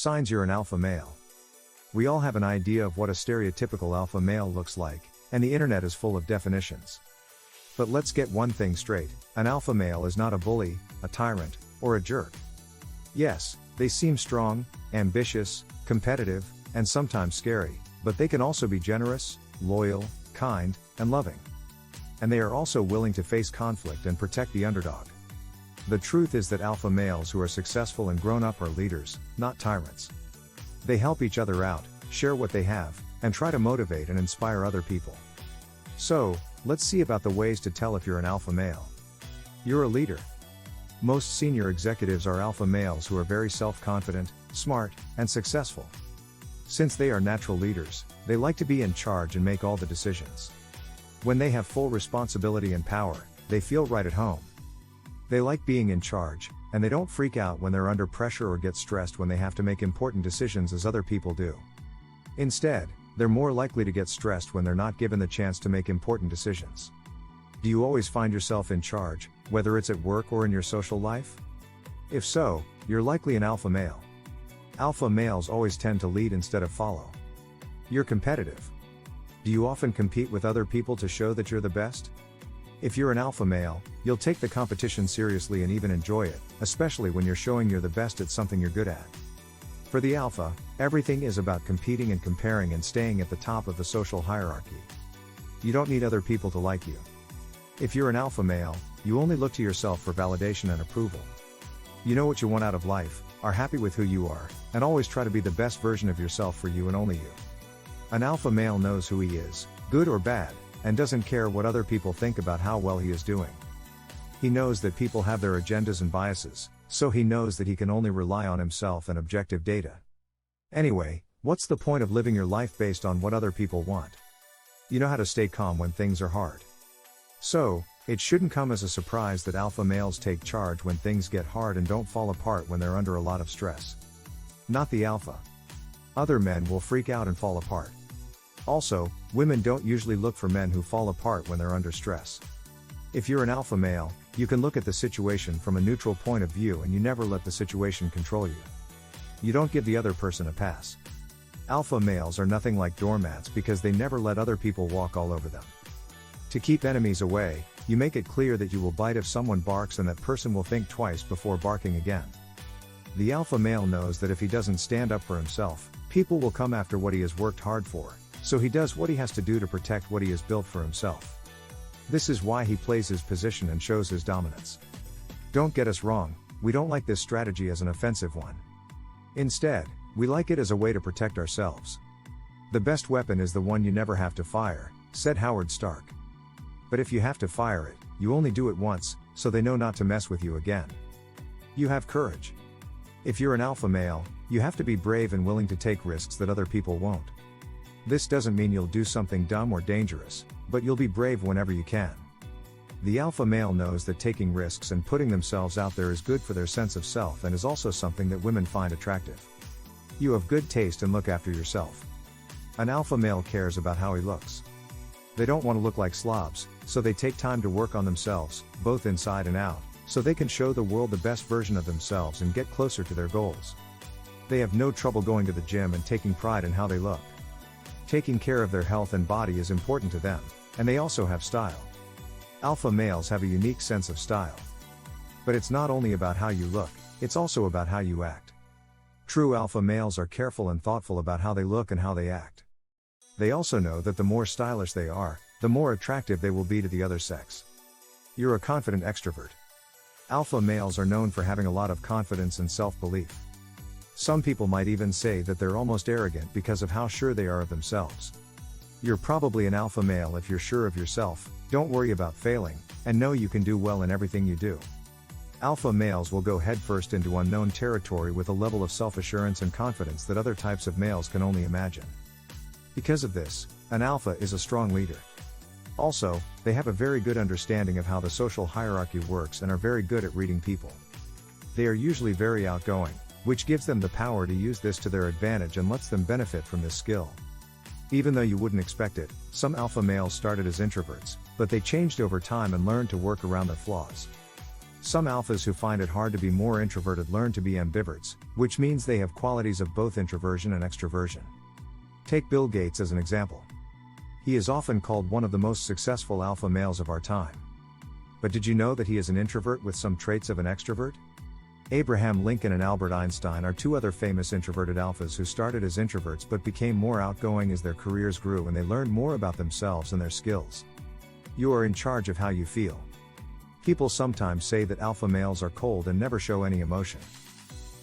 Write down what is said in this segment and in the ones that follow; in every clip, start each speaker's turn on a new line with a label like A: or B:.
A: Signs you're an alpha male. We all have an idea of what a stereotypical alpha male looks like, and the internet is full of definitions. But let's get one thing straight, an alpha male is not a bully, a tyrant, or a jerk. Yes, they seem strong, ambitious, competitive, and sometimes scary, but they can also be generous, loyal, kind, and loving. And they are also willing to face conflict and protect the underdog. The truth is that alpha males who are successful and grown up are leaders, not tyrants. They help each other out, share what they have, and try to motivate and inspire other people. So, let's see about the ways to tell if you're an alpha male. You're a leader. Most senior executives are alpha males who are very self-confident, smart, and successful. Since they are natural leaders, they like to be in charge and make all the decisions. When they have full responsibility and power, they feel right at home. They like being in charge, and they don't freak out when they're under pressure or get stressed when they have to make important decisions as other people do. Instead, they're more likely to get stressed when they're not given the chance to make important decisions. Do you always find yourself in charge, whether it's at work or in your social life? If so, you're likely an alpha male. Alpha males always tend to lead instead of follow. You're competitive. Do you often compete with other people to show that you're the best? If you're an alpha male, you'll take the competition seriously and even enjoy it, especially when you're showing you're the best at something you're good at. For the alpha, everything is about competing and comparing and staying at the top of the social hierarchy. You don't need other people to like you. If you're an alpha male, you only look to yourself for validation and approval. You know what you want out of life, are happy with who you are, and always try to be the best version of yourself for you and only you. An alpha male knows who he is, good or bad, and doesn't care what other people think about how well he is doing. He knows that people have their agendas and biases, so he knows that he can only rely on himself and objective data. Anyway, what's the point of living your life based on what other people want? You know how to stay calm when things are hard. So, it shouldn't come as a surprise that alpha males take charge when things get hard and don't fall apart when they're under a lot of stress. Not the alpha. Other men will freak out and fall apart. Also, women don't usually look for men who fall apart when they're under stress. If you're an alpha male, you can look at the situation from a neutral point of view and you never let the situation control you. You don't give the other person a pass. Alpha males are nothing like doormats because they never let other people walk all over them. To keep enemies away, you make it clear that you will bite if someone barks and that person will think twice before barking again. The alpha male knows that if he doesn't stand up for himself, people will come after what he has worked hard for, so he does what he has to do to protect what he has built for himself. This is why he plays his position and shows his dominance. Don't get us wrong, we don't like this strategy as an offensive one. Instead, we like it as a way to protect ourselves. The best weapon is the one you never have to fire, said Howard Stark. But if you have to fire it, you only do it once, so they know not to mess with you again. You have courage. If you're an alpha male, you have to be brave and willing to take risks that other people won't. This doesn't mean you'll do something dumb or dangerous, but you'll be brave whenever you can. The alpha male knows that taking risks and putting themselves out there is good for their sense of self and is also something that women find attractive. You have good taste and look after yourself. An alpha male cares about how he looks. They don't want to look like slobs, so they take time to work on themselves, both inside and out, so they can show the world the best version of themselves and get closer to their goals. They have no trouble going to the gym and taking pride in how they look. Taking care of their health and body is important to them, and they also have style. Alpha males have a unique sense of style. But it's not only about how you look, it's also about how you act. True alpha males are careful and thoughtful about how they look and how they act. They also know that the more stylish they are, the more attractive they will be to the other sex. You're a confident extrovert. Alpha males are known for having a lot of confidence and self-belief. Some people might even say that they're almost arrogant because of how sure they are of themselves. You're probably an alpha male if you're sure of yourself, don't worry about failing, and know you can do well in everything you do. Alpha males will go headfirst into unknown territory with a level of self-assurance and confidence that other types of males can only imagine. Because of this, an alpha is a strong leader. Also, they have a very good understanding of how the social hierarchy works and are very good at reading people. They are usually very outgoing, which gives them the power to use this to their advantage and lets them benefit from this skill. Even though you wouldn't expect it, some alpha males started as introverts, but they changed over time and learned to work around their flaws. Some alphas who find it hard to be more introverted learn to be ambiverts, which means they have qualities of both introversion and extroversion. Take Bill Gates as an example. He is often called one of the most successful alpha males of our time. But did you know that he is an introvert with some traits of an extrovert? Abraham Lincoln and Albert Einstein are two other famous introverted alphas who started as introverts but became more outgoing as their careers grew and they learned more about themselves and their skills. You are in charge of how you feel. People sometimes say that alpha males are cold and never show any emotion.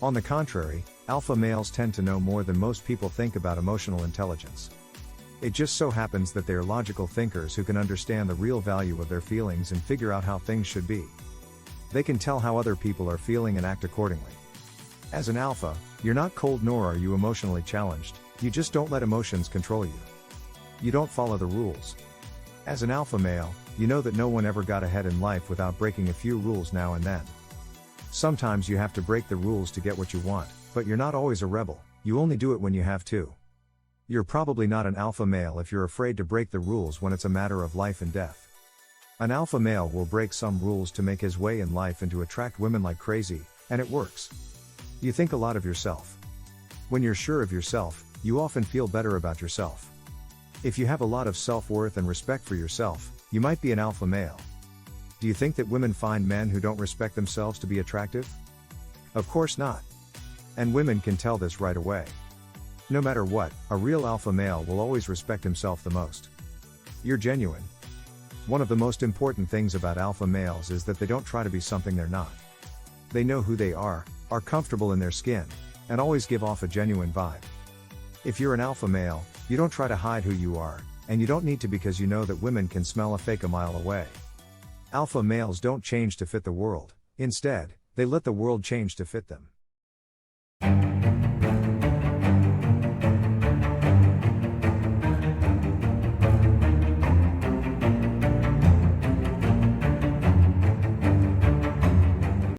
A: On the contrary, alpha males tend to know more than most people think about emotional intelligence. It just so happens that they are logical thinkers who can understand the real value of their feelings and figure out how things should be. They can tell how other people are feeling and act accordingly. As an alpha, you're not cold nor are you emotionally challenged, you just don't let emotions control you. You don't follow the rules. As an alpha male, you know that no one ever got ahead in life without breaking a few rules now and then. Sometimes you have to break the rules to get what you want, but you're not always a rebel, you only do it when you have to. You're probably not an alpha male if you're afraid to break the rules when it's a matter of life and death. An alpha male will break some rules to make his way in life and to attract women like crazy, and it works. You think a lot of yourself. When you're sure of yourself, you often feel better about yourself. If you have a lot of self-worth and respect for yourself, you might be an alpha male. Do you think that women find men who don't respect themselves to be attractive? Of course not. And women can tell this right away. No matter what, a real alpha male will always respect himself the most. You're genuine. One of the most important things about alpha males is that they don't try to be something they're not. They know who they are comfortable in their skin, and always give off a genuine vibe. If you're an alpha male, you don't try to hide who you are, and you don't need to because you know that women can smell a fake a mile away. Alpha males don't change to fit the world, instead, they let the world change to fit them.